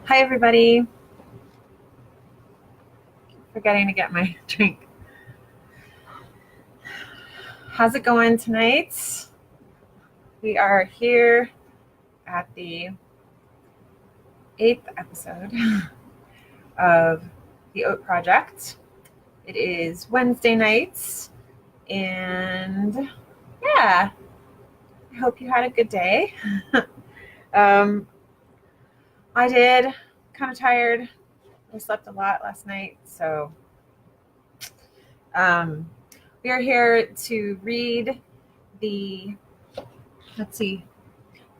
Hi, everybody. Forgetting to get my drink. How's it going tonight? We are here at the 8th episode of the Oat Project. It is Wednesday nights, and yeah, I hope you had a good day. I did. Kind of tired. I slept a lot last night, so we are here to read the,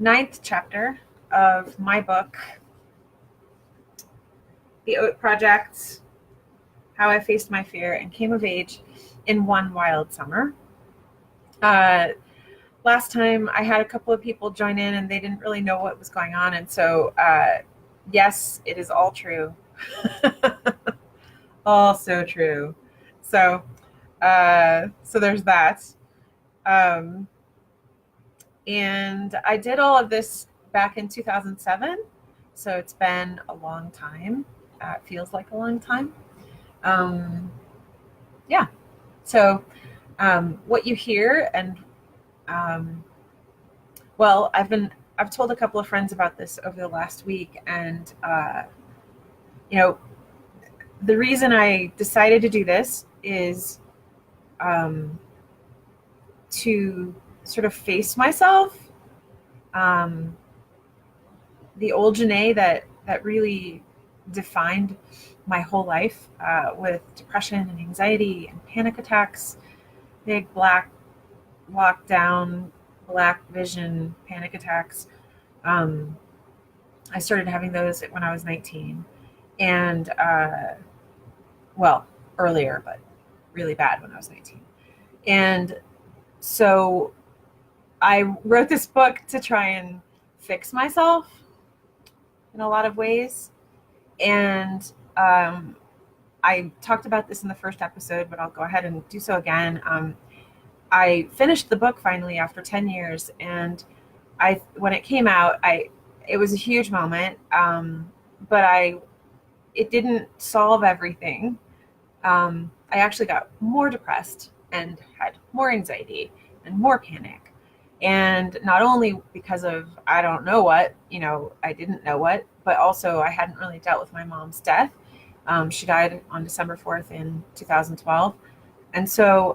ninth chapter of my book, The Oat Project, How I Faced My Fear and Came of Age in One Wild Summer. Last time I had a couple of people join in and they didn't really know what was going on. And so, yes, it is all true. All so true. So there's that. And I did all of this back in 2007. So it's been a long time. It feels like a long time. Yeah. So what you hear and well, I've told a couple of friends about this over the last week, and the reason I decided to do this is to sort of face myself, the old Janae that really defined my whole life, with depression and anxiety and panic attacks, big black lockdown, black vision panic attacks. I started having those when I was 19, and well, earlier, but really bad when I was 19. And so I wrote this book to try and fix myself in a lot of ways. And I talked about this in the first episode, but I'll go ahead and do so again. I finished the book finally after 10 years, and when it came out, it was a huge moment, but it didn't solve everything. I actually got more depressed and had more anxiety and more panic. And not only because of I don't know what, I didn't know what, but also I hadn't really dealt with my mom's death. She died on December 4th in 2012. And so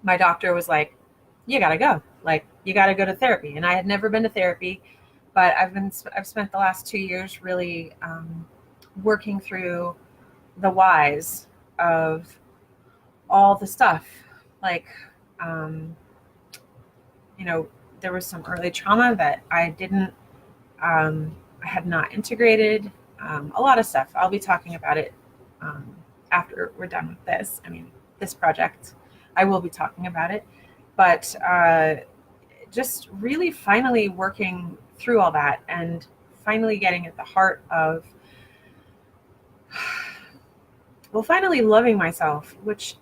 my doctor was like, you gotta go. Like, you gotta go to therapy. And I had never been to therapy, but I've spent the last 2 years really working through the whys of all the stuff. Like, there was some early trauma that I had not integrated, a lot of stuff. I'll be talking about it after we're done with this. I mean, this project, I will be talking about it, but just really finally working through all that and finally getting at the heart of, well, finally loving myself, which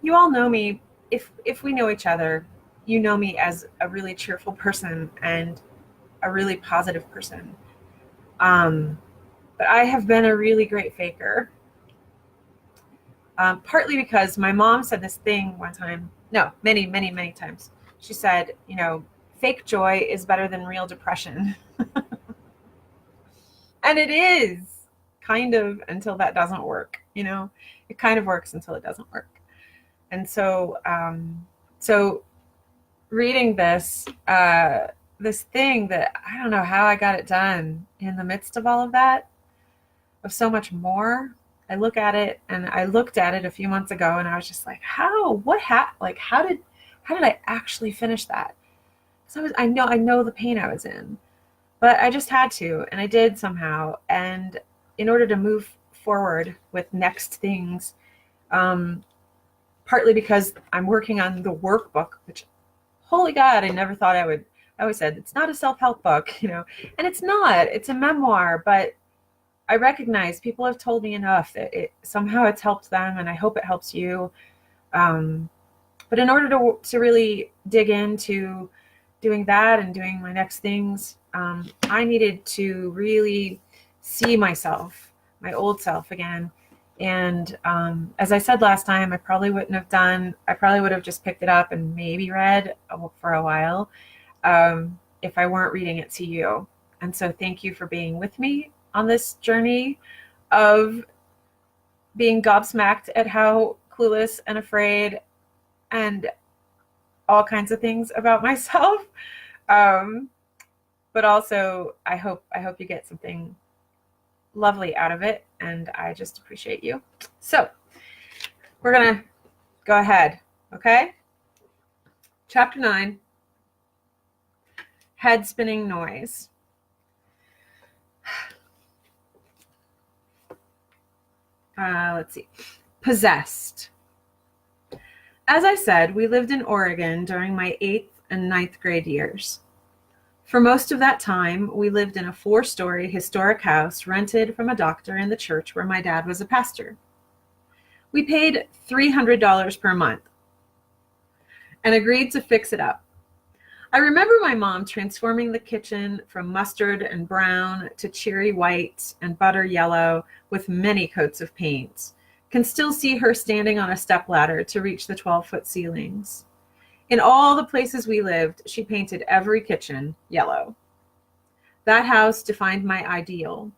you all know me. If we know each other, you know me as a really cheerful person and a really positive person. But I have been a really great faker. Partly because my mom said this thing one time, no, many, many, many times. She said, fake joy is better than real depression. And it is kind of, until that doesn't work, it kind of works until it doesn't work. And so, reading this thing that I don't know how I got it done in the midst of all of that, of so much more. I look at it, and I looked at it a few months ago, and I was just like, how did I actually finish that? So I know the pain I was in, but I just had to, and I did somehow. And in order to move forward with next things, partly because I'm working on the workbook, which, holy God, I never thought I would. I always said it's not a self-help book, and it's not. It's a memoir, but I recognize people have told me enough that somehow it's helped them, and I hope it helps you. But in order to really dig into doing that and doing my next things, I needed to really see myself, my old self again. And as I said last time, I probably would have just picked it up and maybe read for a while if I weren't reading it to you. And so thank you for being with me on this journey of being gobsmacked at how clueless and afraid and all kinds of things about myself. But also I hope you get something lovely out of it, and I just appreciate you. So we're gonna go ahead, okay? Chapter 9, head spinning noise. Let's see. Possessed. As I said, we lived in Oregon during my 8th and 9th grade years. For most of that time, we lived in a 4-story historic house rented from a doctor in the church where my dad was a pastor. We paid $300 per month and agreed to fix it up. I remember my mom transforming the kitchen from mustard and brown to cherry white and butter yellow with many coats of paint. Can still see her standing on a stepladder to reach the 12-foot ceilings. In all the places we lived, she painted every kitchen yellow. That house defined my ideal.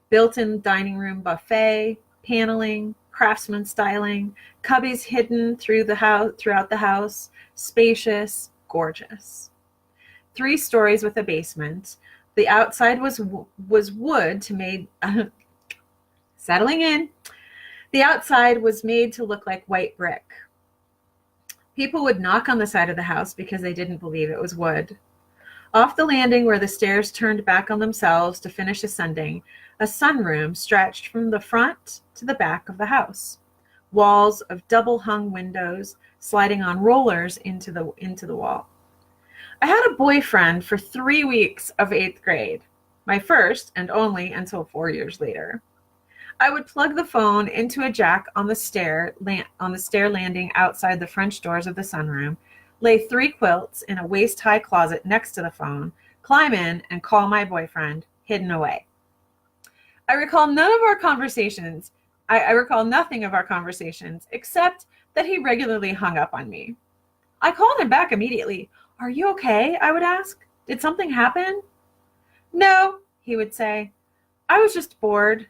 Built-in dining room buffet, paneling, craftsman styling, cubbies hidden throughout the house, spacious, gorgeous. 3 stories with a basement. The outside was wood to made settling in. The outside was made to look like white brick. People would knock on the side of the house because they didn't believe it was wood. Off the landing where the stairs turned back on themselves to finish ascending, a sunroom stretched from the front to the back of the house. Walls of double-hung windows sliding on rollers into the wall. I had a boyfriend for 3 weeks of 8th grade, my first and only until 4 years later. I would plug the phone into a jack on the stair landing outside the French doors of the sunroom, lay 3 quilts in a waist-high closet next to the phone, climb in, and call my boyfriend, hidden away. I recall nothing of our conversations, except that he regularly hung up on me. I called him back immediately. "Are you okay?" I would ask. "Did something happen?" "No," he would say. "I was just bored."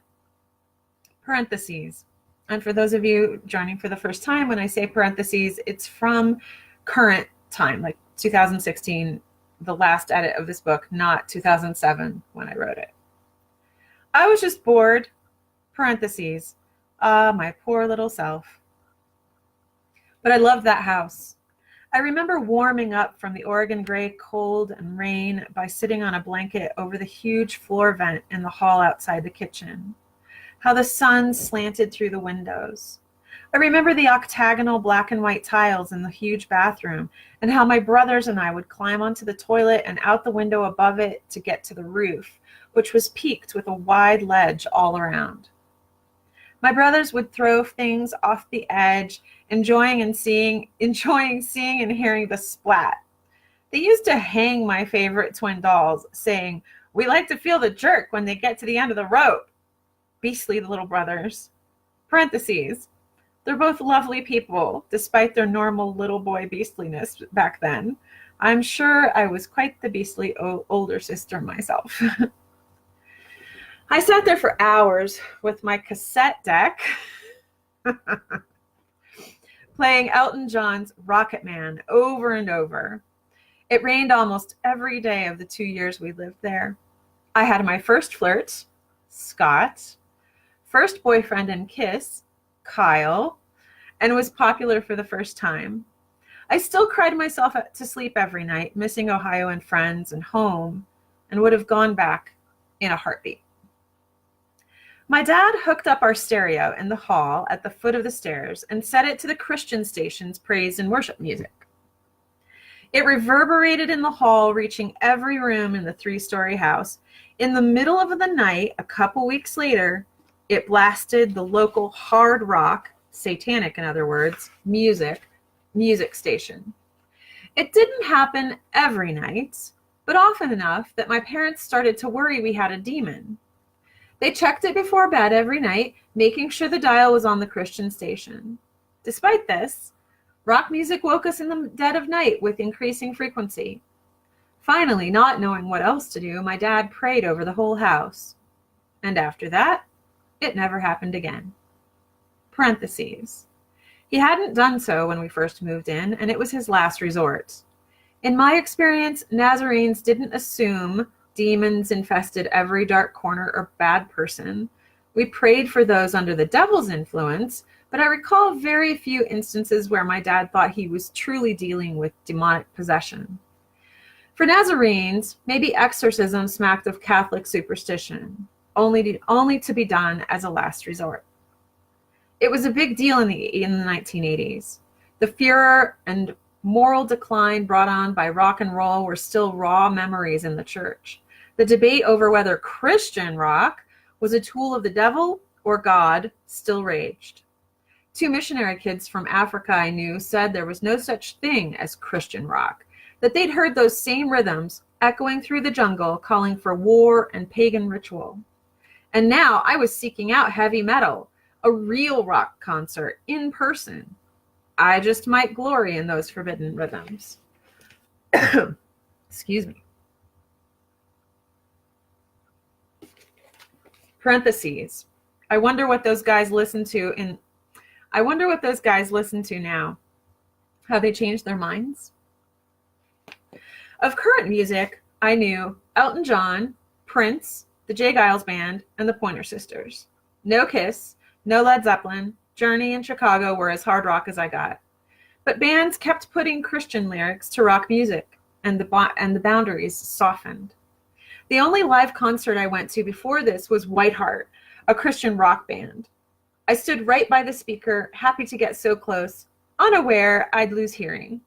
Parentheses. And for those of you joining for the first time, when I say parentheses, it's from current time, like 2016, the last edit of this book, not 2007 when I wrote it. I was just bored. Parentheses. My poor little self. But I loved that house. I remember warming up from the Oregon gray cold and rain by sitting on a blanket over the huge floor vent in the hall outside the kitchen. How the sun slanted through the windows. I remember the octagonal black and white tiles in the huge bathroom, and how my brothers and I would climb onto the toilet and out the window above it to get to the roof, which was peaked with a wide ledge all around. My brothers would throw things off the edge, enjoying seeing and hearing the splat. They used to hang my favorite twin dolls, saying, "We like to feel the jerk when they get to the end of the rope." Beastly little brothers. Parentheses. They're both lovely people, despite their normal little boy beastliness back then. I'm sure I was quite the beastly older sister myself. I sat there for hours with my cassette deck playing Elton John's Rocket Man over and over. It rained almost every day of the 2 years we lived there. I had my first flirt, Scott, first boyfriend and kiss, Kyle, and was popular for the first time. I still cried myself to sleep every night, missing Ohio and friends and home, and would have gone back in a heartbeat. My dad hooked up our stereo in the hall at the foot of the stairs and set it to the Christian station's praise and worship music. It reverberated in the hall, reaching every room in the 3-story house. In the middle of the night, a couple weeks later, it blasted the local hard rock, satanic in other words, music station. It didn't happen every night, but often enough that my parents started to worry we had a demon. They checked it before bed every night, making sure the dial was on the Christian station. Despite this, rock music woke us in the dead of night with increasing frequency. Finally, not knowing what else to do, my dad prayed over the whole house. And after that, it never happened again. Parentheses. He hadn't done so when we first moved in, and it was his last resort. In my experience, Nazarenes didn't assume demons infested every dark corner or bad person. We prayed for those under the devil's influence, but I recall very few instances where my dad thought he was truly dealing with demonic possession. For Nazarenes, maybe exorcism smacked of Catholic superstition, only to be done as a last resort. It was a big deal in the 1980s. The furor and moral decline brought on by rock and roll were still raw memories in the church. The debate over whether Christian rock was a tool of the devil or God still raged. 2 missionary kids from Africa I knew said there was no such thing as Christian rock, that they'd heard those same rhythms echoing through the jungle, calling for war and pagan ritual. And now I was seeking out heavy metal, a real rock concert in person. I just might glory in those forbidden rhythms. Excuse me. Parentheses. I wonder what those guys listen to now. Have they changed their minds? Of current music, I knew Elton John, Prince, the J. Giles Band, and the Pointer Sisters. No Kiss, no Led Zeppelin, Journey and Chicago were as hard rock as I got. But bands kept putting Christian lyrics to rock music, and the boundaries softened. The only live concert I went to before this was Whiteheart, a Christian rock band. I stood right by the speaker, happy to get so close, unaware I'd lose hearing.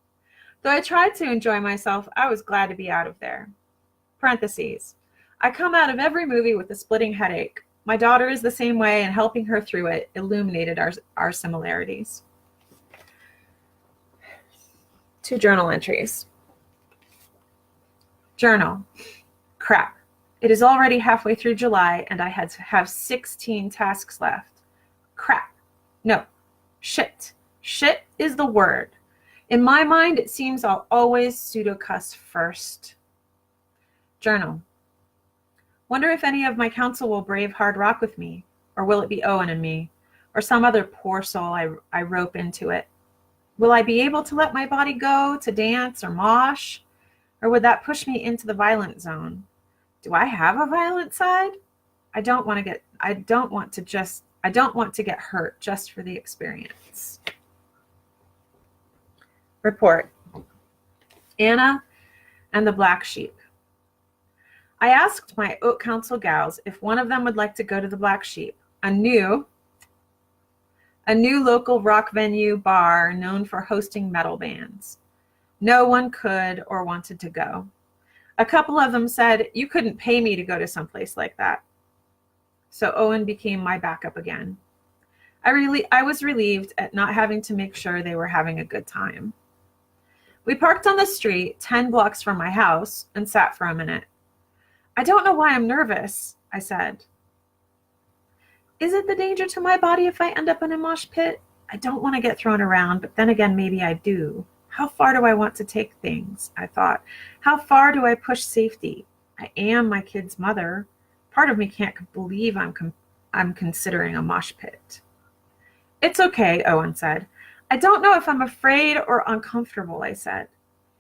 Though I tried to enjoy myself, I was glad to be out of there. Parentheses. I come out of every movie with a splitting headache. My daughter is the same way, and helping her through it illuminated our similarities. 2 journal entries. Journal. Crap. It is already halfway through July, and I have 16 tasks left. Crap. No. Shit. Shit is the word. In my mind, it seems I'll always pseudo-cuss first. Journal. Wonder if any of my council will brave hard rock with me, or will it be Owen and me, or some other poor soul I rope into it? Will I be able to let my body go to dance or mosh, or would that push me into the violent zone? Do I have a violent side? I don't want to get hurt just for the experience. Report. Anna and the Black Sheep. I asked my Oat Council gals if one of them would like to go to the Black Sheep, a new local rock venue bar known for hosting metal bands. No one could or wanted to go. A couple of them said, "You couldn't pay me to go to someplace like that." So Owen became my backup again. I was relieved at not having to make sure they were having a good time. We parked on the street 10 blocks from my house and sat for a minute. "I don't know why I'm nervous," I said. "Is it the danger to my body if I end up in a mosh pit? I don't want to get thrown around, but then again, maybe I do. How far do I want to take things?" I thought. "How far do I push safety? I am my kid's mother. Part of me can't believe I'm considering a mosh pit." "It's okay," Owen said. "I don't know if I'm afraid or uncomfortable," I said.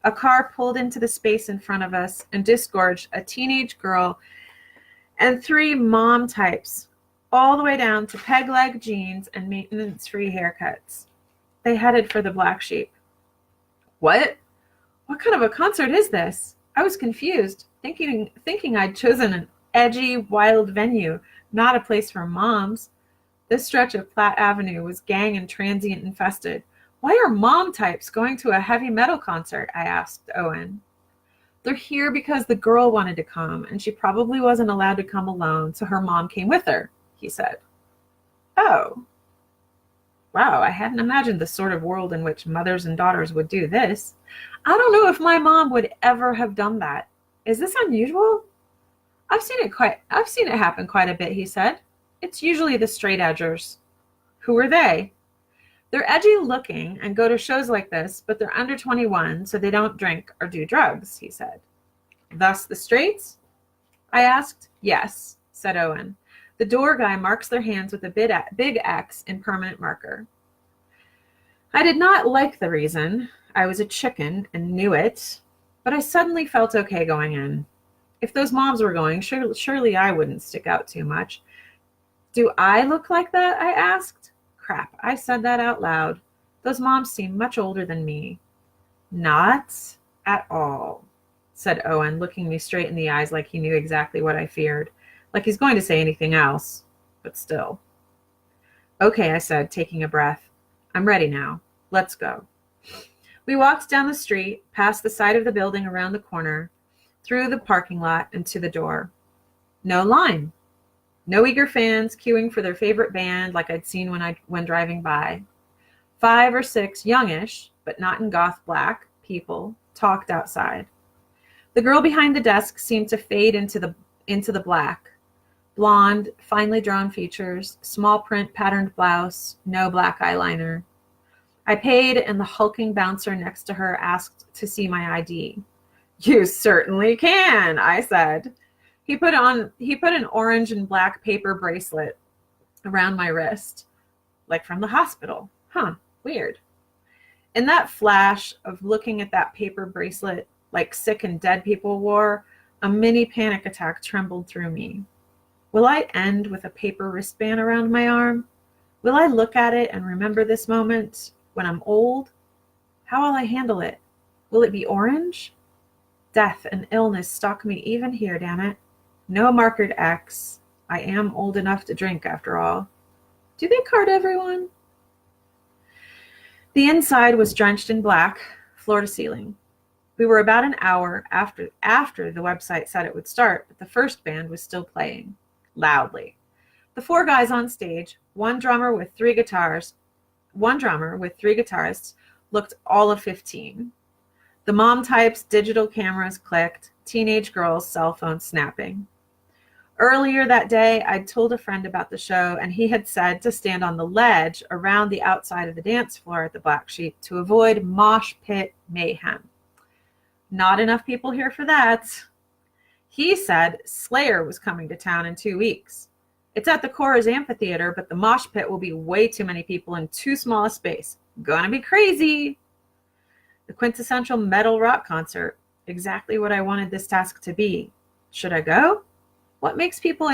A car pulled into the space in front of us and disgorged a teenage girl and 3 mom types, all the way down to peg leg jeans and maintenance-free haircuts. They headed for the Black Sheep. What? What kind of a concert is this? I was confused, thinking I'd chosen an edgy, wild venue, not a place for moms. This stretch of Platte Avenue was gang and transient infested. "Why are mom types going to a heavy metal concert?" I asked Owen. "They're here because the girl wanted to come, and she probably wasn't allowed to come alone, so her mom came with her," he said. Oh. Wow, I hadn't imagined the sort of world in which mothers and daughters would do this. I don't know if my mom would ever have done that. Is this unusual? I've seen it happen quite a bit, he said. It's usually the straight edgers. Who are they? They're edgy looking and go to shows like this, but they're under 21, so they don't drink or do drugs, he said. Thus the straights? I asked. Yes, said Owen. The door guy marks their hands with a big X in permanent marker. I did not like the reason. I was a chicken and knew it, but I suddenly felt okay going in. If those moms were going, surely I wouldn't stick out too much. Do I look like that? I asked. Crap, I said that out loud. Those moms seem much older than me. Not at all, said Owen, looking me straight in the eyes like he knew exactly what I feared, like he's going to say anything else, but still. Okay, I said, taking a breath. I'm ready now. Let's go. We walked down the street, past the side of the building around the corner, through the parking lot and to the door. No line. No eager fans queuing for their favorite band like I'd seen when driving by. 5 or 6 youngish, but not in goth black, people talked outside. The girl behind the desk seemed to fade into the black. Blonde, finely drawn features, small print patterned blouse, no black eyeliner. I paid, and the hulking bouncer next to her asked to see my ID. You certainly can, I said. He put an orange and black paper bracelet around my wrist, like from the hospital. Huh, weird. In that flash of looking at that paper bracelet like sick and dead people wore, a mini panic attack trembled through me. Will I end with a paper wristband around my arm? Will I look at it and remember this moment when I'm old? How will I handle it? Will it be orange? Death and illness stalk me even here, damn it. No markered X. I am old enough to drink, after all. Do they card everyone? The inside was drenched in black, floor to ceiling. We were about an hour after the website said it would start, but the first band was still playing, loudly. The 4 guys on stage, one drummer with 3 guitarists, looked all of 15. The mom types' digital cameras clicked, teenage girls' cell phones snapping. Earlier that day, I'd told a friend about the show, and he had said to stand on the ledge around the outside of the dance floor at the Black Sheep to avoid mosh pit mayhem. Not enough people here for that. He said Slayer was coming to town in 2 weeks. It's at the Coors Amphitheater, but the mosh pit will be way too many people in too small a space. Gonna be crazy. The quintessential metal rock concert. Exactly what I wanted this task to be. Should I go? What makes people go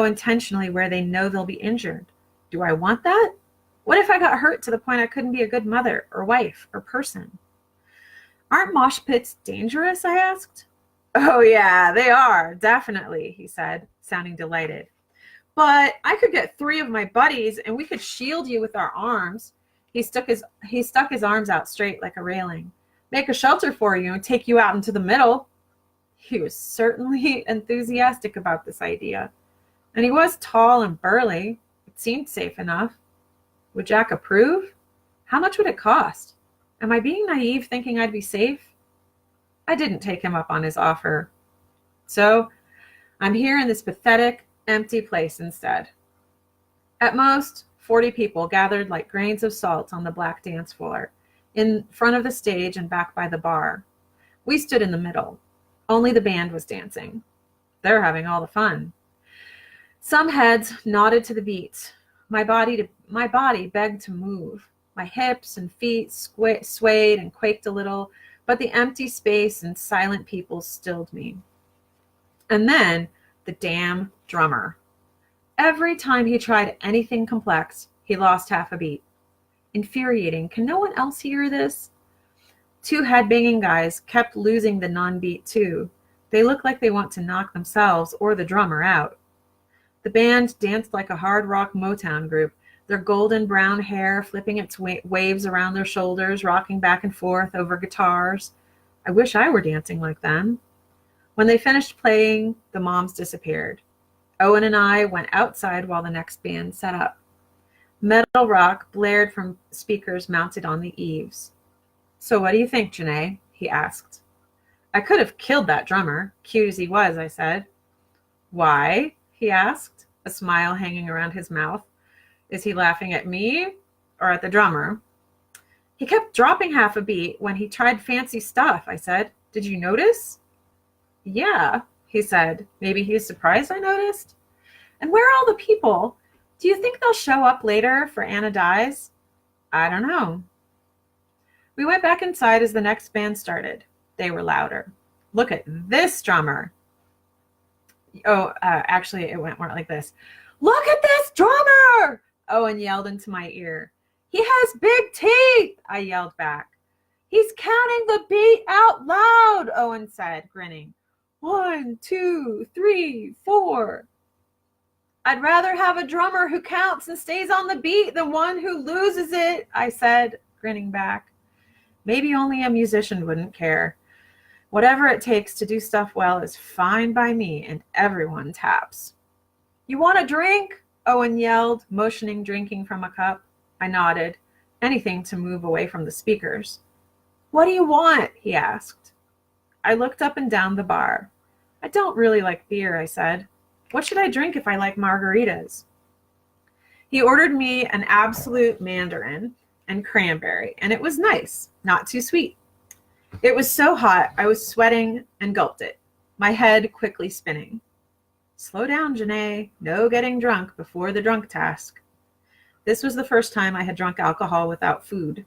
intentionally where they know they'll be injured? Do I want that? What if I got hurt to the point I couldn't be a good mother or wife or person? Aren't mosh pits dangerous? I asked. Oh yeah, they are, definitely, he said, sounding delighted. But I could get 3 of my buddies and we could shield you with our arms. He stuck his arms out straight like a railing. Make a shelter for you and take you out into the middle. He was certainly enthusiastic about this idea. And he was tall and burly. It seemed safe enough. Would Jack approve? How much would it cost? Am I being naive thinking I'd be safe? I didn't take him up on his offer. So I'm here in this pathetic, empty place instead. At most, 40 people gathered like grains of salt on the black dance floor, in front of the stage and back by the bar. We stood in the middle. Only the band was dancing. They're having all the fun. Some heads nodded to the beat. My body begged to move. My hips and feet swayed and quaked a little, but the empty space and silent people stilled me. And then the damn drummer. Every time he tried anything complex, he lost half a beat. Infuriating. Can no one else hear this? 2 headbanging guys kept losing the non-beat too. They look like they want to knock themselves or the drummer out. The band danced like a hard rock Motown group, their golden brown hair flipping its waves around their shoulders, rocking back and forth over guitars. I wish I were dancing like them. When they finished playing, the moms disappeared. Owen and I went outside while the next band set up. Metal rock blared from speakers mounted on the eaves. So what do you think, Janae? He asked. I could have killed that drummer, cute as he was, I said. Why? He asked, a smile hanging around his mouth. Is he laughing at me or at the drummer? He kept dropping half a beat when he tried fancy stuff, I said. Did you notice? Yeah, he said. Maybe he's surprised I noticed. And where are all the people? Do you think they'll show up later for Anna Dies? I don't know. We went back inside as the next band started. They were louder. Look at this drummer. Actually, it went more like this. Look at this drummer! Owen yelled into my ear. He has big teeth, I yelled back. He's counting the beat out loud, Owen said, grinning. 1, 2, 3, 4. I'd rather have a drummer who counts and stays on the beat than one who loses it, I said, grinning back. Maybe only a musician wouldn't care. Whatever it takes to do stuff well is fine by me, and everyone taps. You want a drink? Owen yelled, motioning drinking from a cup. I nodded, anything to move away from the speakers. What do you want? He asked. I looked up and down the bar. I don't really like beer, I said. What should I drink if I like margaritas? He ordered me an Absolute Mandarin and cranberry, and it was nice, not too sweet. It was so hot, I was sweating and gulped it, my head quickly spinning. Slow down, Janae. No getting drunk before the drunk task. This was the first time I had drunk alcohol without food.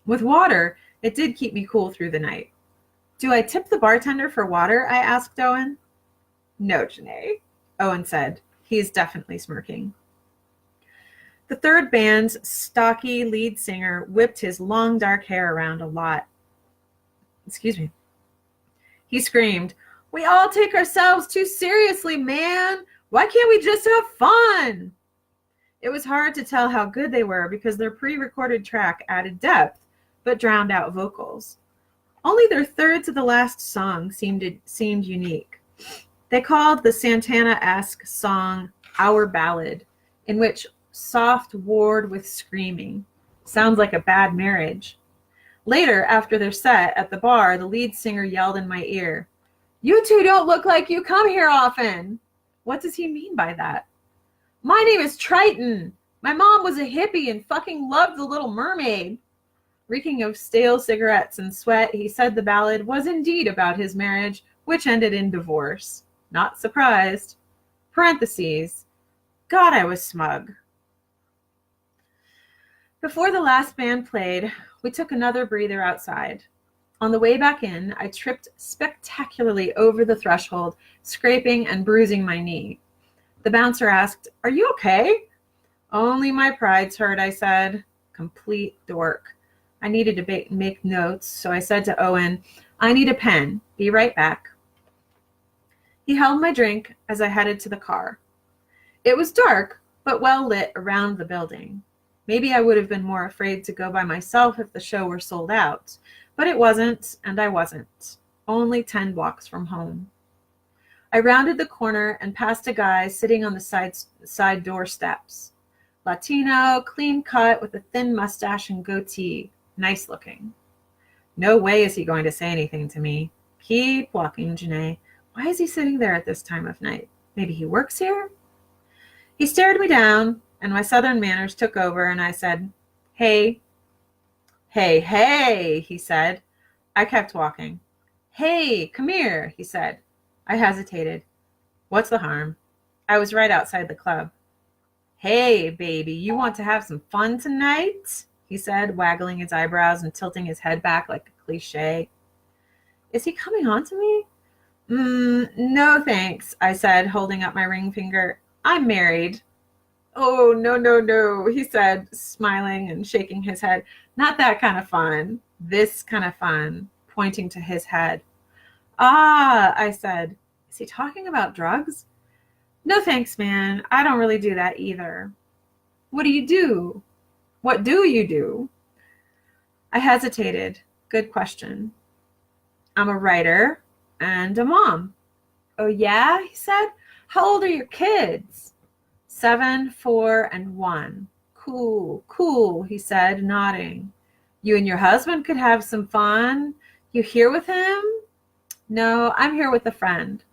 With water, it did keep me cool through the night. Do I tip the bartender for water? I asked Owen. No, Janae, Owen said. He is definitely smirking. The third band's stocky lead singer whipped his long dark hair around a lot. Excuse me. He screamed, We all take ourselves too seriously, man. Why can't we just have fun? It was hard to tell how good they were because their pre-recorded track added depth, but drowned out vocals. Only their third to the last song seemed unique. They called the Santana-esque song Our Ballad, in which soft warred with screaming. Sounds like a bad marriage. Later, after their set at the bar, the lead singer yelled in my ear, You two don't look like you come here often. What does he mean by that? My name is Triton. My mom was a hippie and fucking loved The Little Mermaid. Reeking of stale cigarettes and sweat, he said the ballad was indeed about his marriage, which ended in divorce. Not surprised. Parentheses. God, I was smug. Before the last band played, we took another breather outside. On the way back in, I tripped spectacularly over the threshold, scraping and bruising my knee. The bouncer asked, Are you okay? Only my pride's hurt, I said. Complete dork. I needed to make notes, so I said to Owen, I need a pen. Be right back. He held my drink as I headed to the car. It was dark, but well lit around the building. Maybe I would have been more afraid to go by myself if the show were sold out, but it wasn't, and I wasn't. Only 10 blocks from home. I rounded the corner and passed a guy sitting on the side door steps. Latino, clean cut, with a thin mustache and goatee. Nice looking. No way is he going to say anything to me. Keep walking, Janae. Why is he sitting there at this time of night? Maybe he works here? He stared me down, and my southern manners took over, and I said, Hey. Hey, hey, he said. I kept walking. Hey, come here, he said. I hesitated. What's the harm? I was right outside the club. Hey, baby, you want to have some fun tonight? He said, waggling his eyebrows and tilting his head back like a cliche. Is he coming on to me? No thanks, I said, holding up my ring finger. I'm married. Oh, no, he said, smiling and shaking his head. Not that kind of fun. This kind of fun, pointing to his head. Ah, I said. Is he talking about drugs? No thanks, man. I don't really do that either. What do you do? What do you do? I hesitated. Good question. I'm a writer and a mom. Oh, yeah, he said. How old are your kids? 7, 4, and 1. Cool, he said, nodding. You and your husband could have some fun. You here with him? No, I'm here with a friend.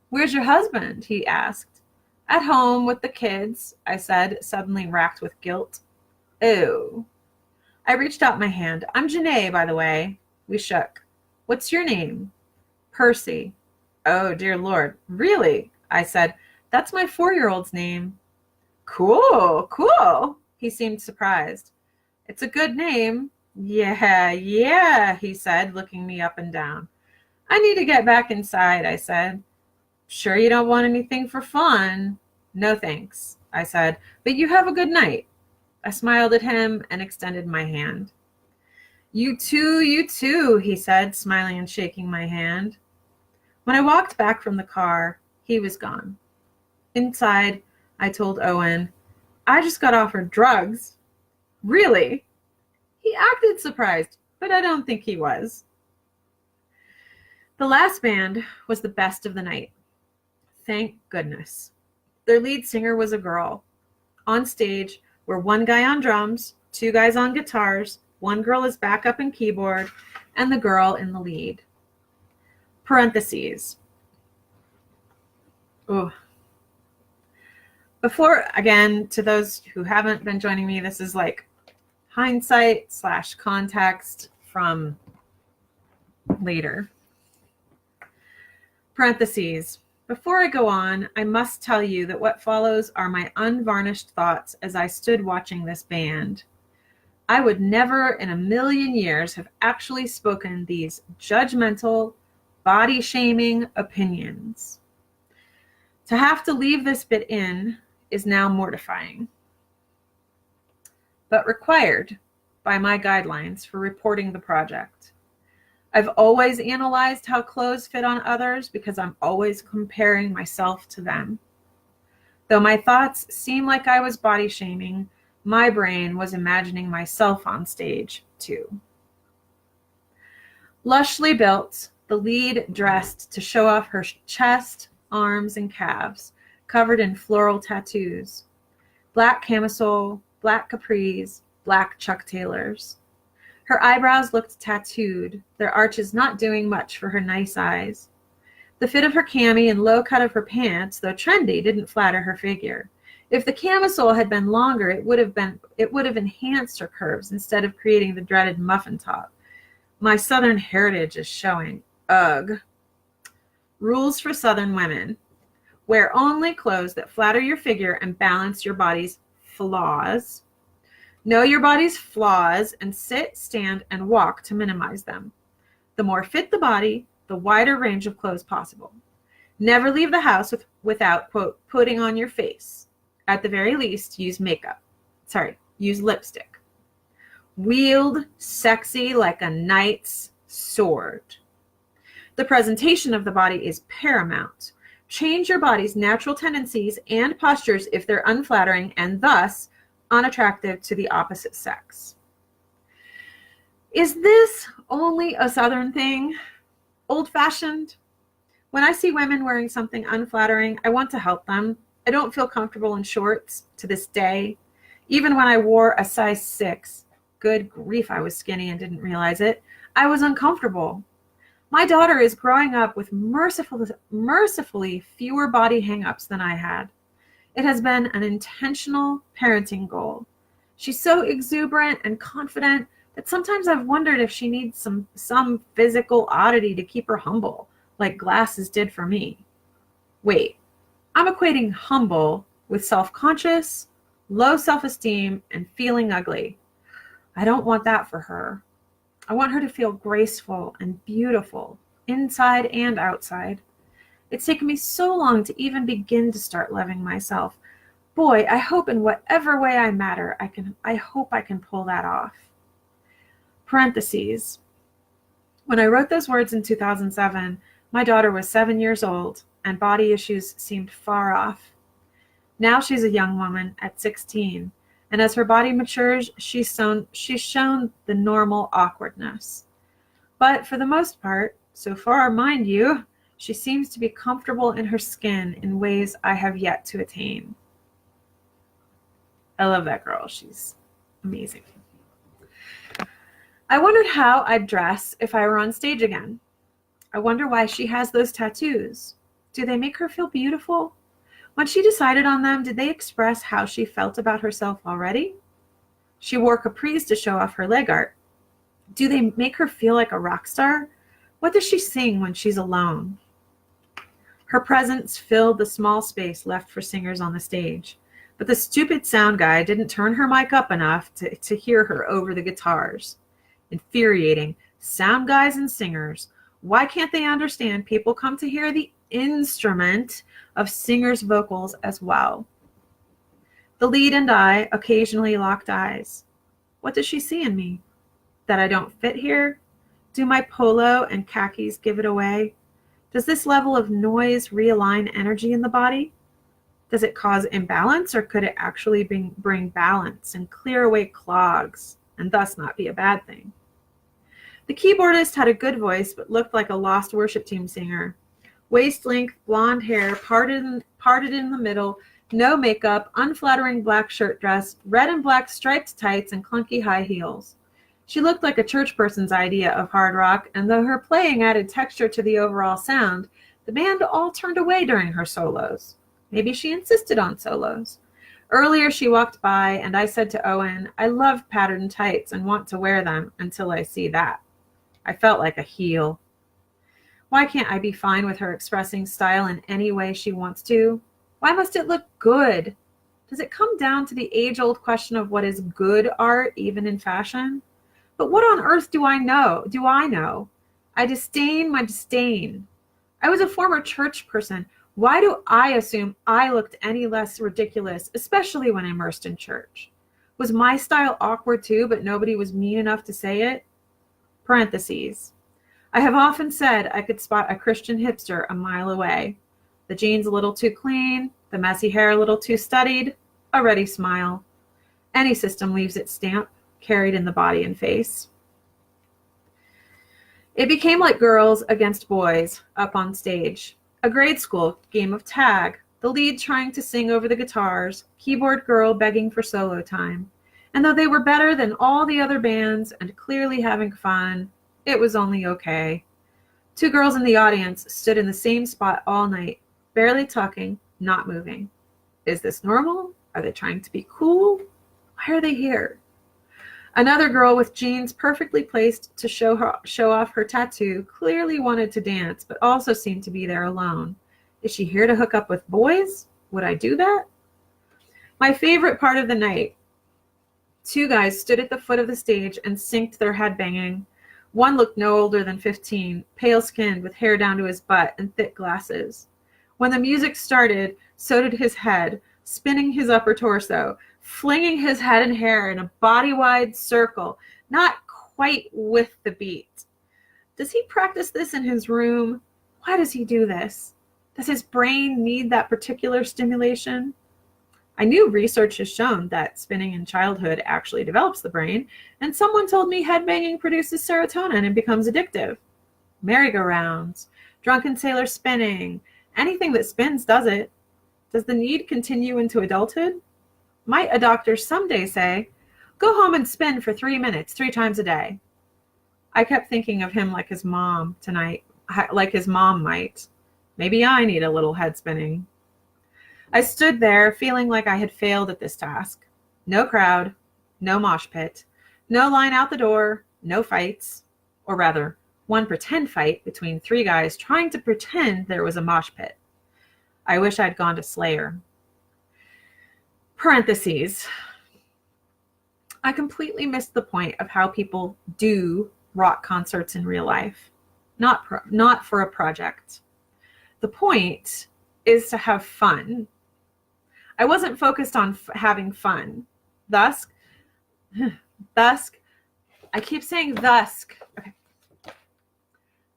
Where's your husband? He asked. At home with the kids, I said, suddenly racked with guilt. Oh. I reached out my hand. I'm Janae, by the way. We shook. What's your name? Percy. Oh, dear Lord. Really? I said. That's my 4-year-old's name. Cool, cool. He seemed surprised. It's a good name. Yeah, he said, looking me up and down. I need to get back inside, I said. Sure you don't want anything for fun? No thanks, I said, but you have a good night. I smiled at him and extended my hand. You too, he said, smiling and shaking my hand. When I walked back from the car, he was gone. Inside, I told Owen, I just got offered drugs. Really? He acted surprised, but I don't think he was. The last band was the best of the night. Thank goodness. Their lead singer was a girl. On stage were one guy on drums, 2 guys on guitars, 1 girl as backup and keyboard, and the girl in the lead. Parentheses. Ooh. Before, again, to those who haven't been joining me, this is like hindsight / context from later. Parentheses. Before I go on, I must tell you that what follows are my unvarnished thoughts as I stood watching this band. I would never in a million years have actually spoken these judgmental, body-shaming opinions. To have to leave this bit in is now mortifying, but required by my guidelines for reporting the project. I've always analyzed how clothes fit on others because I'm always comparing myself to them. Though my thoughts seem like I was body shaming, my brain was imagining myself on stage too. Lushly built, the lead dressed to show off her chest, arms, and calves, covered in floral tattoos. Black camisole, black capris, black Chuck Taylors. Her eyebrows looked tattooed, their arches not doing much for her nice eyes. The fit of her cami and low cut of her pants, though trendy, didn't flatter her figure. If the camisole had been longer, it would have enhanced her curves instead of creating the dreaded muffin top. My Southern heritage is showing. Ugh. Rules for Southern women. Wear only clothes that flatter your figure and balance your body's flaws. Know your body's flaws and sit, stand, and walk to minimize them. The more fit the body, the wider range of clothes possible. Never leave the house without, quote, putting on your face. At the very least, use lipstick. Wield sexy like a knight's sword. The presentation of the body is paramount. Change your body's natural tendencies and postures if they're unflattering and thus unattractive to the opposite sex. Is this only a Southern thing? Old-fashioned? When I see women wearing something unflattering, I want to help them. I don't feel comfortable in shorts to this day. Even when I wore a size 6, good grief, I was skinny and didn't realize it, I was uncomfortable. My daughter is growing up with mercifully fewer body hang-ups than I had. It has been an intentional parenting goal. She's so exuberant and confident that sometimes I've wondered if she needs some physical oddity to keep her humble, like glasses did for me. Wait, I'm equating humble with self-conscious, low self-esteem, and feeling ugly. I don't want that for her. I want her to feel graceful and beautiful, inside and outside. It's taken me so long to even begin to start loving myself. Boy, I hope in whatever way I matter, I hope I can pull that off. Parentheses. When I wrote those words in 2007, my daughter was 7 years old, and body issues seemed far off. Now she's a young woman at 16, and as her body matures, she's shown the normal awkwardness. But for the most part, so far, mind you, she seems to be comfortable in her skin in ways I have yet to attain. I love that girl. She's amazing. I wondered how I'd dress if I were on stage again. I wonder why she has those tattoos. Do they make her feel beautiful? When she decided on them, did they express how she felt about herself already? She wore capris to show off her leg art. Do they make her feel like a rock star? What does she sing when she's alone? Her presence filled the small space left for singers on the stage, but the stupid sound guy didn't turn her mic up enough to hear her over the guitars. Infuriating. Sound guys and singers. Why can't they understand people come to hear the instrument of singers' vocals as well? The lead and I occasionally locked eyes. What does she see in me? That I don't fit here? Do my polo and khakis give it away? Does this level of noise realign energy in the body? Does it cause imbalance, or could it actually bring balance and clear away clogs, and thus not be a bad thing? The keyboardist had a good voice, but looked like a lost worship team singer. Waist-length, blonde hair, parted in the middle, no makeup, unflattering black shirt dress, red and black striped tights, and clunky high heels. She looked like a church person's idea of hard rock, and though her playing added texture to the overall sound, the band all turned away during her solos. Maybe she insisted on solos. Earlier she walked by, and I said to Owen, I love patterned tights and want to wear them until I see that. I felt like a heel. Why can't I be fine with her expressing style in any way she wants to? Why must it look good? Does it come down to the age-old question of what is good art, even in fashion? But what on earth do I know? I disdain my disdain. I was a former church person. Why do I assume I looked any less ridiculous, especially when immersed in church? Was my style awkward too, but nobody was mean enough to say it? Parentheses. I have often said I could spot a Christian hipster a mile away. The jeans a little too clean, the messy hair a little too studied, a ready smile. Any system leaves its stamp, carried in the body and face. It became like girls against boys up on stage. A grade school game of tag, the lead trying to sing over the guitars, keyboard girl begging for solo time. And though they were better than all the other bands and clearly having fun, it was only okay. Two girls in the audience stood in the same spot all night, barely talking, not moving. Is this normal? Are they trying to be cool? Why are they here? Another girl with jeans perfectly placed to show off her tattoo clearly wanted to dance, but also seemed to be there alone. Is she here to hook up with boys? Would I do that? My favorite part of the night. Two guys stood at the foot of the stage and synced their headbanging. One looked no older than 15, pale-skinned with hair down to his butt and thick glasses. When the music started, so did his head, spinning his upper torso, flinging his head and hair in a body-wide circle, not quite with the beat. Does he practice this in his room? Why does he do this? Does his brain need that particular stimulation? I knew research has shown that spinning in childhood actually develops the brain, and someone told me headbanging produces serotonin and becomes addictive. Merry-go-rounds, drunken sailor spinning, anything that spins does it. Does the need continue into adulthood? Might a doctor someday say, go home and spin for 3 minutes, 3 times a day? I kept thinking of him like his mom tonight, like his mom might. Maybe I need a little head spinning. I stood there feeling like I had failed at this task. No crowd, no mosh pit, no line out the door, no fights, or rather, one pretend fight between 3 guys trying to pretend there was a mosh pit. I wish I'd gone to Slayer. Parentheses. I completely missed the point of how people do rock concerts in real life, not for a project. The point is to have fun. I wasn't focused on having fun. Thus, I keep saying thus. Okay.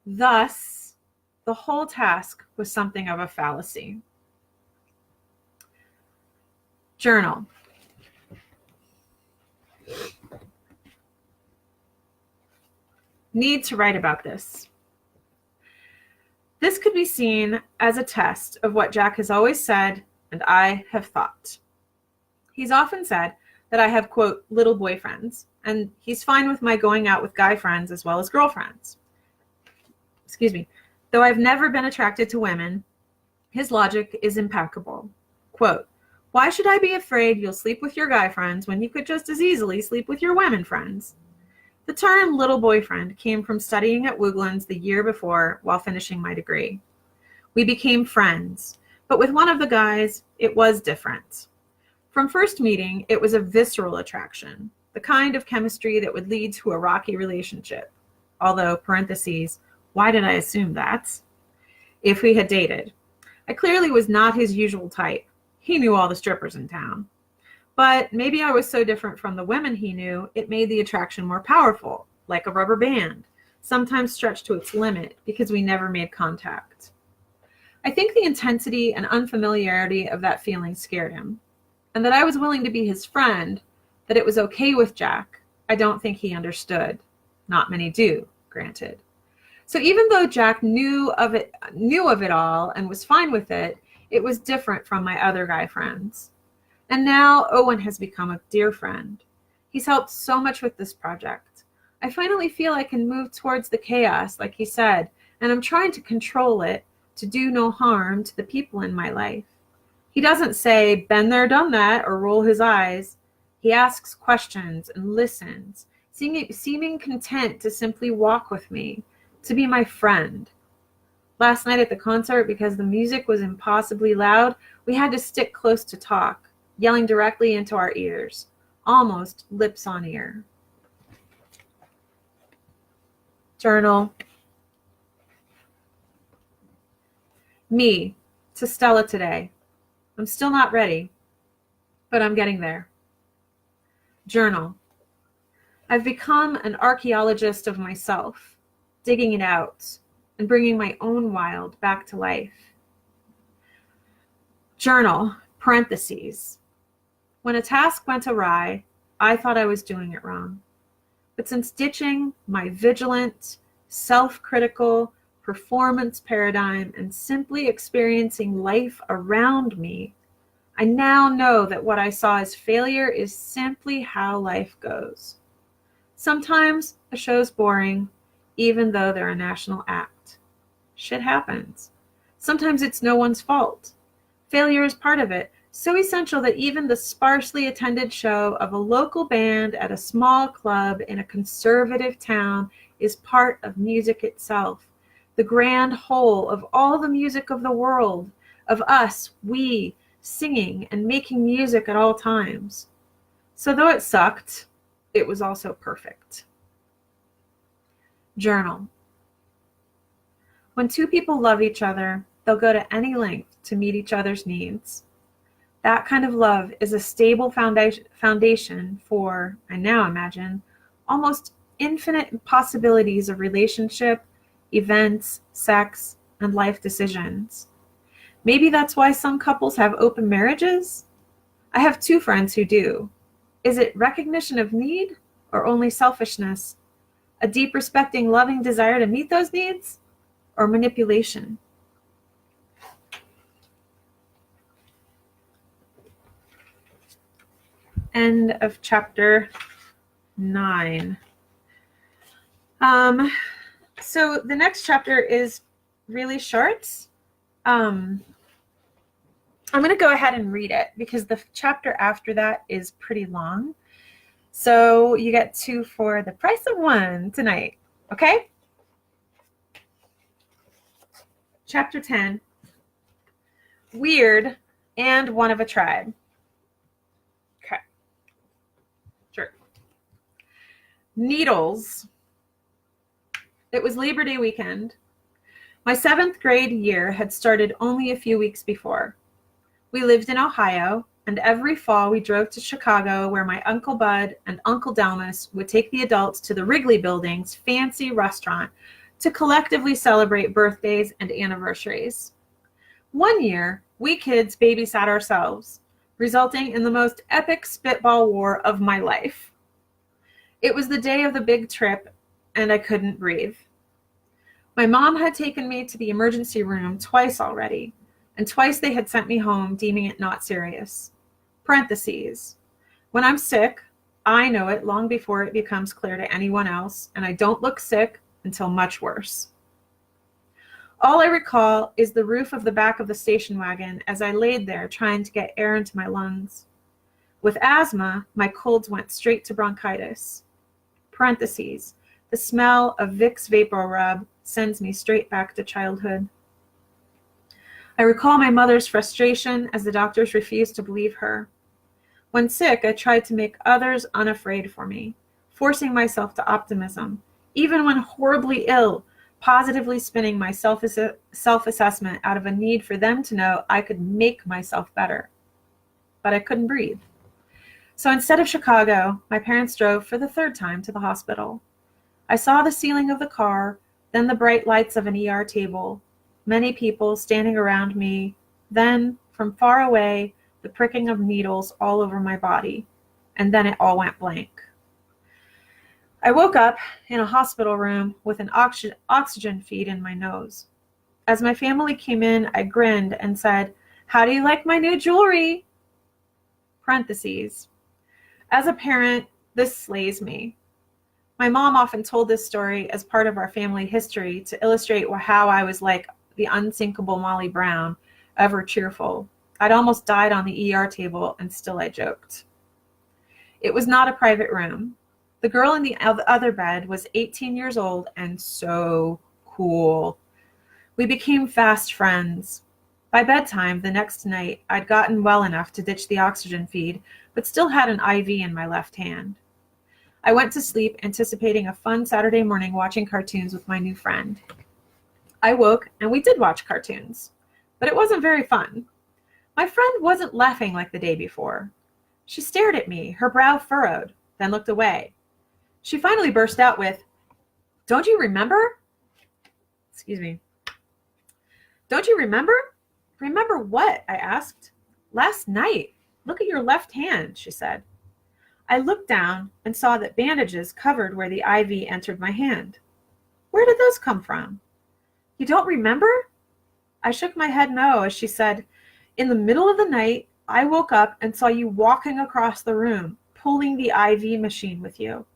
Thus, the whole task was something of a fallacy. Journal. Need to write about this. This could be seen as a test of what Jack has always said and I have thought. He's often said that I have, quote, little boyfriends, and he's fine with my going out with guy friends as well as girlfriends. Excuse me. Though I've never been attracted to women, his logic is impeccable. Quote, why should I be afraid you'll sleep with your guy friends when you could just as easily sleep with your women friends? The term little boyfriend came from studying at Woodlands the year before while finishing my degree. We became friends, but with one of the guys, it was different. From first meeting, it was a visceral attraction, the kind of chemistry that would lead to a rocky relationship. Although, parentheses, why did I assume that? If we had dated. I clearly was not his usual type. He knew all the strippers in town. But maybe I was so different from the women he knew, it made the attraction more powerful, like a rubber band, sometimes stretched to its limit because we never made contact. I think the intensity and unfamiliarity of that feeling scared him, and that I was willing to be his friend, that it was okay with Jack, I don't think he understood. Not many do, granted. So even though Jack knew of it all and was fine with it, it was different from my other guy friends. And now Owen has become a dear friend. He's helped so much with this project. I finally feel I can move towards the chaos, like he said, and I'm trying to control it to do no harm to the people in my life. He doesn't say, been there, done that, or roll his eyes. He asks questions and listens, seeming content to simply walk with me, to be my friend. Last night at the concert, because the music was impossibly loud, we had to stick close to talk, yelling directly into our ears, almost lips on ear. Journal. Me, to Stella today. I'm still not ready, but I'm getting there. Journal. I've become an archaeologist of myself, digging it out and bringing my own wild back to life. Journal, parentheses. When a task went awry, I thought I was doing it wrong. But since ditching my vigilant, self-critical performance paradigm and simply experiencing life around me, I now know that what I saw as failure is simply how life goes. Sometimes a show's boring, even though they're a national act. Shit happens. Sometimes it's no one's fault. Failure is part of it, so essential that even the sparsely attended show of a local band at a small club in a conservative town is part of music itself, the grand whole of all the music of the world, of us, we, singing and making music at all times. So though it sucked, it was also perfect. Journal. When two people love each other, they'll go to any length to meet each other's needs. That kind of love is a stable foundation for, I now imagine, almost infinite possibilities of relationship, events, sex, and life decisions. Maybe that's why some couples have open marriages? I have two friends who do. Is it recognition of need or only selfishness? A deep, respecting, loving desire to meet those needs? Or manipulation? End of chapter 9. So the next chapter is really short. I'm going to go ahead and read it because the chapter after that is pretty long. So you get 2 for the price of 1 tonight. Okay? Chapter 10. Weird and one of a tribe. Okay. Sure. Needles. It was Labor Day weekend. My 7th grade year had started only a few weeks before. We lived in Ohio, and every fall we drove to Chicago where my Uncle Bud and Uncle Delmas would take the adults to the Wrigley Building's fancy restaurant to collectively celebrate birthdays and anniversaries. One year, we kids babysat ourselves, resulting in the most epic spitball war of my life. It was the day of the big trip, and I couldn't breathe. My mom had taken me to the emergency room twice already, and twice they had sent me home deeming it not serious. Parentheses. When I'm sick, I know it long before it becomes clear to anyone else, and I don't look sick until much worse. All I recall is the roof of the back of the station wagon as I laid there trying to get air into my lungs. With asthma, my colds went straight to bronchitis. Parentheses, the smell of Vicks Vapor Rub sends me straight back to childhood. I recall my mother's frustration as the doctors refused to believe her. When sick, I tried to make others unafraid for me, forcing myself to optimism, even when horribly ill, positively spinning my self-assessment out of a need for them to know I could make myself better. But I couldn't breathe. So instead of Chicago, my parents drove for the third time to the hospital. I saw the ceiling of the car, then the bright lights of an ER table, many people standing around me, then, from far away, the pricking of needles all over my body, and then it all went blank. I woke up in a hospital room with an oxygen feed in my nose. As my family came in, I grinned and said, "How do you like my new jewelry?" Parentheses. As a parent, this slays me. My mom often told this story as part of our family history to illustrate how I was like the unsinkable Molly Brown, ever cheerful. I'd almost died on the ER table, and still I joked. It was not a private room. The girl in the other bed was 18 years old and so cool. We became fast friends. By bedtime the next night, I'd gotten well enough to ditch the oxygen feed, but still had an IV in my left hand. I went to sleep anticipating a fun Saturday morning watching cartoons with my new friend. I woke and we did watch cartoons, but it wasn't very fun. My friend wasn't laughing like the day before. She stared at me, her brow furrowed, then looked away. She finally burst out with, "Don't you remember?" Excuse me. "Don't you remember?" "Remember what?" I asked. "Last night. Look at your left hand," she said. I looked down and saw that bandages covered where the IV entered my hand. "Where did those come from?" "You don't remember?" I shook my head no as she said, "In the middle of the night, I woke up and saw you walking across the room, pulling the IV machine with you.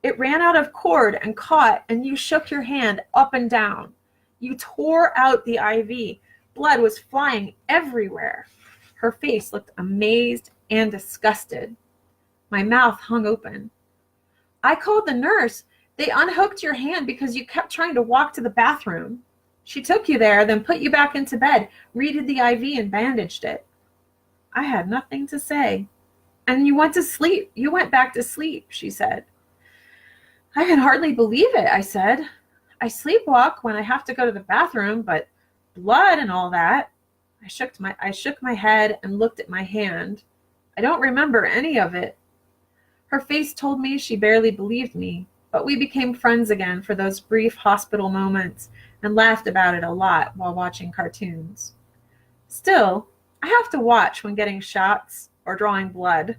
It ran out of cord and caught, and you shook your hand up and down. You tore out the IV. Blood was flying everywhere." Her face looked amazed and disgusted. My mouth hung open. "I called the nurse. They unhooked your hand because you kept trying to walk to the bathroom. She took you there, then put you back into bed, redid the IV, and bandaged it." I had nothing to say. "And you went to sleep. You went back to sleep," she said. "I can hardly believe it," I said. "I sleepwalk when I have to go to the bathroom, but blood and all that." I shook my head and looked at my hand. "I don't remember any of it." Her face told me she barely believed me, but we became friends again for those brief hospital moments and laughed about it a lot while watching cartoons. Still, I have to watch when getting shots or drawing blood.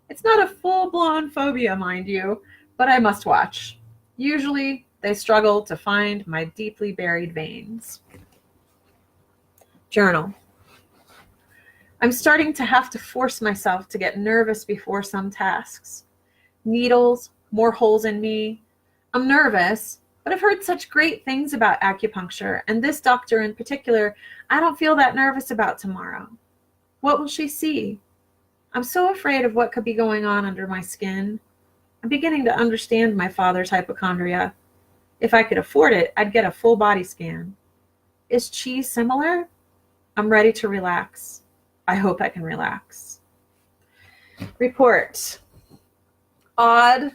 It's not a full-blown phobia, mind you, but I must watch. Usually, they struggle to find my deeply buried veins. Journal. I'm starting to have to force myself to get nervous before some tasks. Needles, more holes in me. I'm nervous, but I've heard such great things about acupuncture, and this doctor in particular, I don't feel that nervous about tomorrow. What will she see? I'm so afraid of what could be going on under my skin. I'm beginning to understand my father's hypochondria. If I could afford it, I'd get a full body scan. Is Chi similar? I'm ready to relax. I hope I can relax. Report. Odd,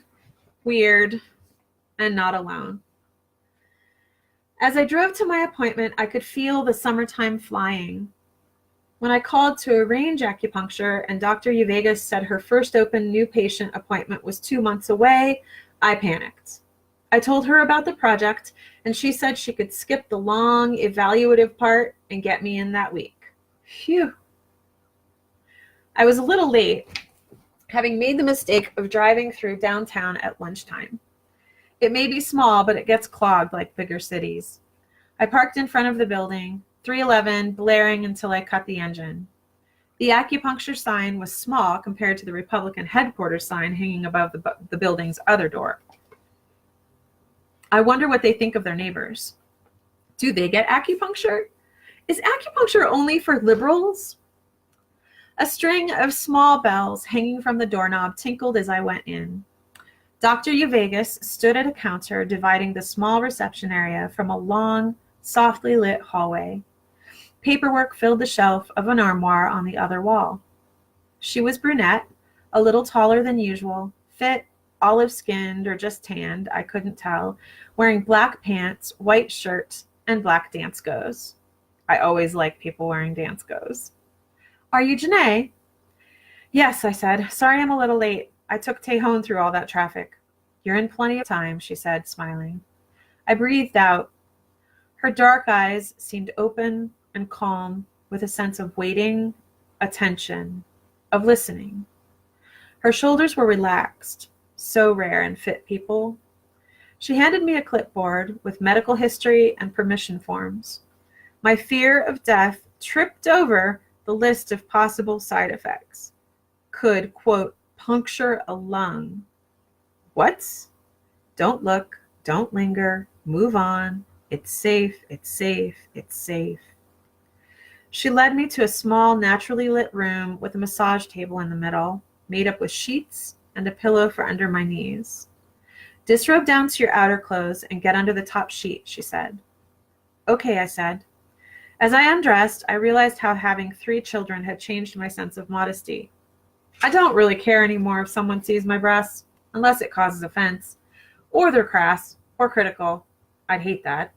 weird, and not alone. As I drove to my appointment, I could feel the summertime flying. When I called to arrange acupuncture and Dr. Uvegas said her first open new patient appointment was 2 months away, I panicked. I told her about the project, and she said she could skip the long evaluative part and get me in that week. Phew. I was a little late, having made the mistake of driving through downtown at lunchtime. It may be small, but it gets clogged like bigger cities. I parked in front of the building, 311 blaring until I cut the engine. The acupuncture sign was small compared to the Republican headquarters sign hanging above the building's other door. I wonder what they think of their neighbors. Do they get acupuncture? Is acupuncture only for liberals? A string of small bells hanging from the doorknob tinkled as I went in. Dr. Uvegas stood at a counter dividing the small reception area from a long, softly lit hallway. Paperwork filled the shelf of an armoire on the other wall. She was brunette, a little taller than usual, fit, olive-skinned or just tanned, I couldn't tell, wearing black pants, white shirt, and black Danskos. I always like people wearing Danskos. Are you Janae? Yes, I said. Sorry I'm a little late. I took Tejon through all that traffic. You're in plenty of time, she said, smiling. I breathed out. Her dark eyes seemed open and calm, with a sense of waiting, attention, of listening. Her shoulders were relaxed, so rare in fit people. She handed me a clipboard with medical history and permission forms. My fear of death tripped over the list of possible side effects. Could, quote, puncture a lung. What? Don't look, don't linger, move on. It's safe, it's safe, it's safe. She led me to a small, naturally lit room with a massage table in the middle, made up with sheets and a pillow for under my knees. Disrobe down to your outer clothes and get under the top sheet, she said. Okay, I said. As I undressed, I realized how having 3 children had changed my sense of modesty. I don't really care anymore if someone sees my breasts, unless it causes offense, or they're crass or critical. I'd hate that.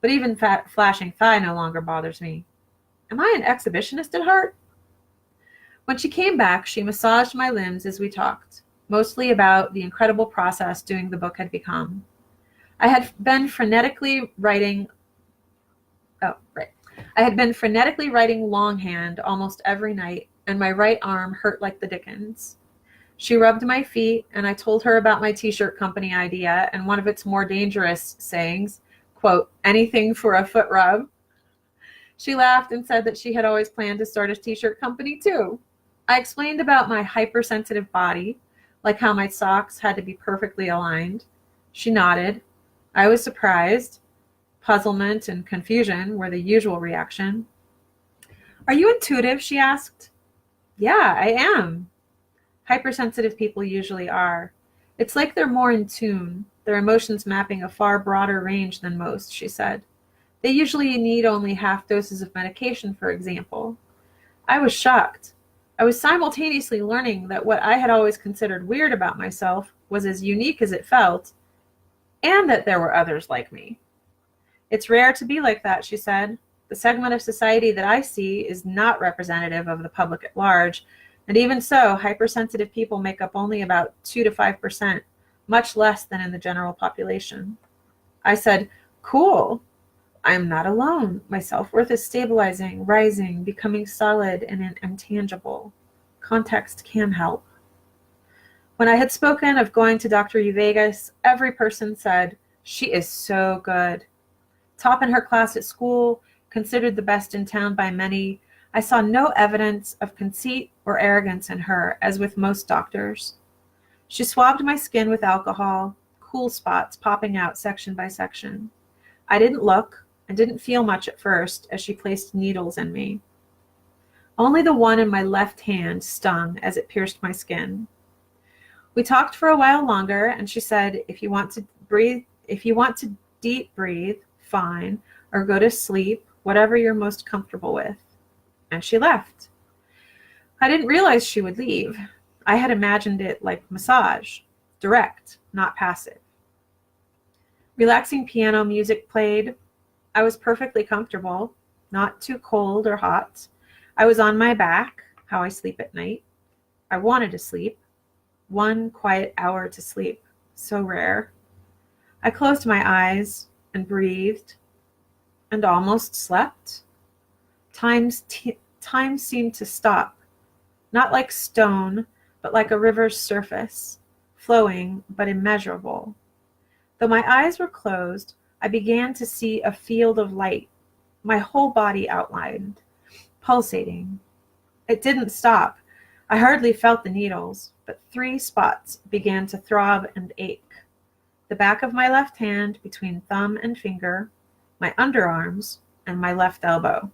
But even flashing thigh no longer bothers me. Am I an exhibitionist at heart? When she came back, she massaged my limbs as we talked, mostly about the incredible process doing the book had become. I had been frenetically writing longhand almost every night, and my right arm hurt like the dickens. She rubbed my feet, and I told her about my t-shirt company idea and one of its more dangerous sayings, quote, anything for a foot rub. She laughed and said that she had always planned to start a t-shirt company too. I explained about my hypersensitive body, like how my socks had to be perfectly aligned. She nodded. I was surprised. Puzzlement and confusion were the usual reaction. Are you intuitive? She asked. Yeah, I am. Hypersensitive people usually are. It's like they're more in tune, their emotions mapping a far broader range than most, she said. They usually need only half doses of medication, for example. I was shocked. I was simultaneously learning that what I had always considered weird about myself was as unique as it felt, and that there were others like me. It's rare to be like that, she said. The segment of society that I see is not representative of the public at large, and even so, hypersensitive people make up only about 2 to 5%, much less than in the general population. I said, cool. I am not alone. My self-worth is stabilizing, rising, becoming solid and intangible. Context can help. When I had spoken of going to Dr. Uvegas, every person said, she is so good. Top in her class at school, considered the best in town by many, I saw no evidence of conceit or arrogance in her, as with most doctors. She swabbed my skin with alcohol, cool spots popping out section by section. I didn't look and didn't feel much at first as she placed needles in me. Only the one in my left hand stung as it pierced my skin. We talked for a while longer, and she said, if you want to deep breathe, fine, or go to sleep, whatever you're most comfortable with. And she left. I didn't realize she would leave. I had imagined it like massage, direct, not passive. Relaxing piano music played. I was perfectly comfortable, not too cold or hot. I was on my back, how I sleep at night. I wanted to sleep. 1 quiet hour to sleep, so rare. I closed my eyes and breathed and almost slept. Time seemed to stop, not like stone, but like a river's surface, flowing but immeasurable. Though my eyes were closed, I began to see a field of light, my whole body outlined, pulsating. It didn't stop. I hardly felt the needles, but 3 spots began to throb and ache. The back of my left hand between thumb and finger, my underarms, and my left elbow.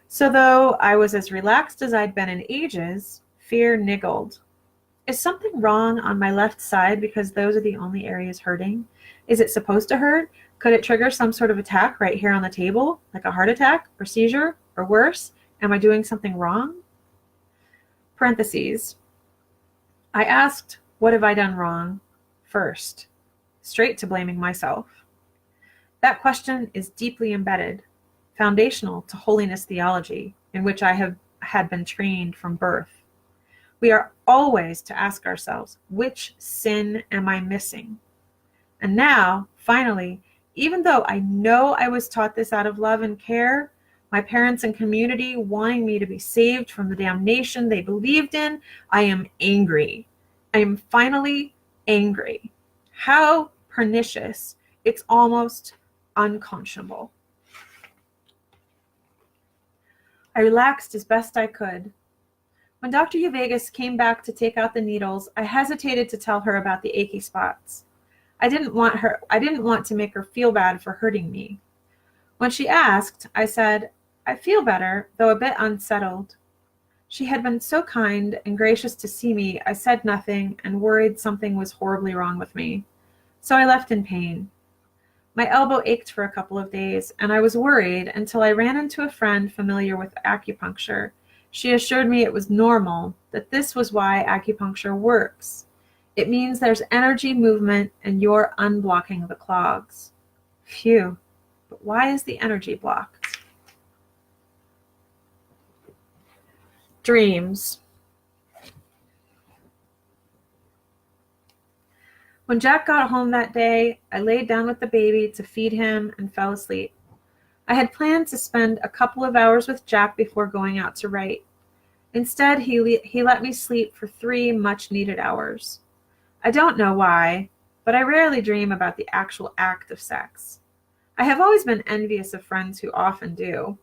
So though I was as relaxed as I'd been in ages, fear niggled. Is something wrong on my left side because those are the only areas hurting? Is it supposed to hurt? Could it trigger some sort of attack right here on the table, like a heart attack or seizure, or worse? Am I doing something wrong? Parentheses. I asked, what have I done wrong? First, straight to blaming myself. That question is deeply embedded, foundational to holiness theology, in which I had been trained from birth. We are always to ask ourselves, which sin am I missing? And now, finally, even though I know I was taught this out of love and care, my parents and community wanting me to be saved from the damnation they believed in, I am angry. I am finally angry. How pernicious. It's almost unconscionable. I relaxed as best I could. When Dr. Uvegas came back to take out the needles, I hesitated to tell her about the achy spots. I didn't want to make her feel bad for hurting me. When she asked, I said, I feel better, though a bit unsettled. She had been so kind and gracious to see me, I said nothing and worried something was horribly wrong with me. So I left in pain. My elbow ached for a couple of days, and I was worried until I ran into a friend familiar with acupuncture. She assured me it was normal, that this was why acupuncture works. It means there's energy movement and you're unblocking the clogs. Phew, but why is the energy blocked? Dreams. When Jack got home that day, I laid down with the baby to feed him and fell asleep. I had planned to spend a couple of hours with Jack before going out to write. Instead, he let me sleep for 3 much-needed hours. I don't know why, but I rarely dream about the actual act of sex. I have always been envious of friends who often do.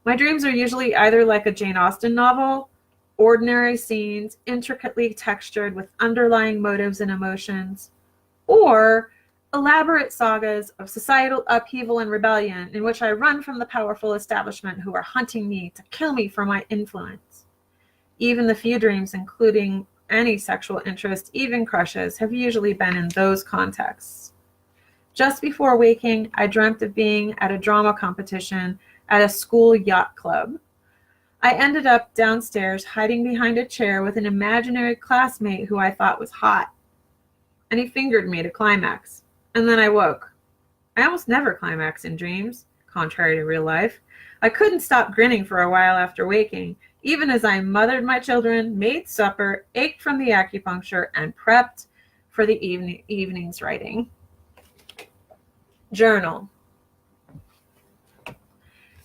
My dreams are usually either like a Jane Austen novel, ordinary scenes intricately textured with underlying motives and emotions, or elaborate sagas of societal upheaval and rebellion in which I run from the powerful establishment who are hunting me to kill me for my influence. Even the few dreams, including any sexual interest, even crushes, have usually been in those contexts. Just before waking, I dreamt of being at a drama competition at a school yacht club. I ended up downstairs hiding behind a chair with an imaginary classmate who I thought was hot. And he fingered me to climax. And then I woke. I almost never climax in dreams, contrary to real life. I couldn't stop grinning for a while after waking, even as I mothered my children, made supper, ached from the acupuncture, and prepped for the evening's writing. Journal.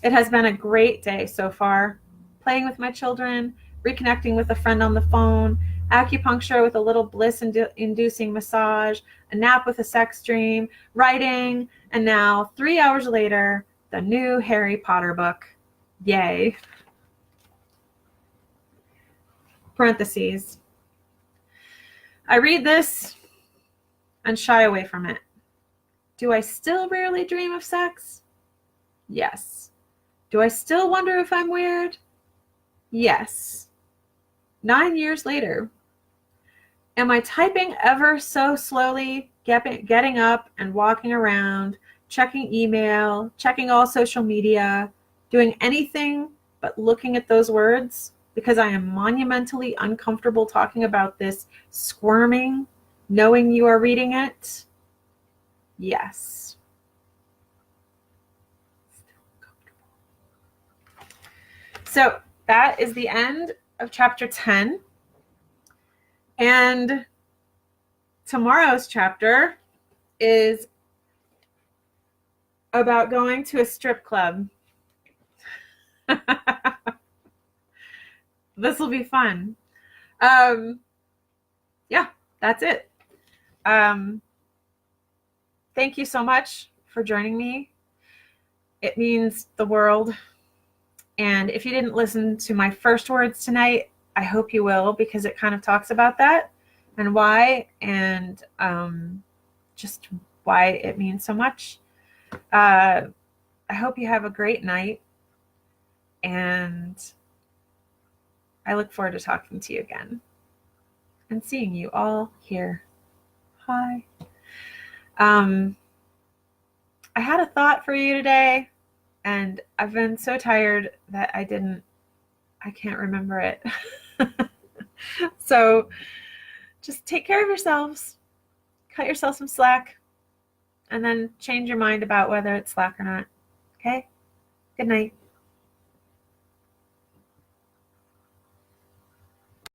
It has been a great day so far. Playing with my children, reconnecting with a friend on the phone, acupuncture with a little bliss-inducing massage, a nap with a sex dream, writing, and now, 3 hours later, the new Harry Potter book. Yay. Parentheses. I read this and shy away from it. Do I still rarely dream of sex? Yes. Do I still wonder if I'm weird? Yes. 9 years later. Am I typing ever so slowly, getting up and walking around, checking email, checking all social media, doing anything but looking at those words because I am monumentally uncomfortable talking about this, squirming, knowing you are reading it? Yes. So that is the end of chapter 10. And tomorrow's chapter is about going to a strip club. This will be fun. Yeah, that's it. Thank you so much for joining me. It means the world. And if you didn't listen to my first words tonight, I hope you will, because it kind of talks about that and why, and just why it means so much. I hope you have a great night, and I look forward to talking to you again and seeing you all here. Hi. I had a thought for you today, and I've been so tired that I can't remember it. So just take care of yourselves, cut yourself some slack, and then change your mind about whether it's slack or not. Okay? Good night.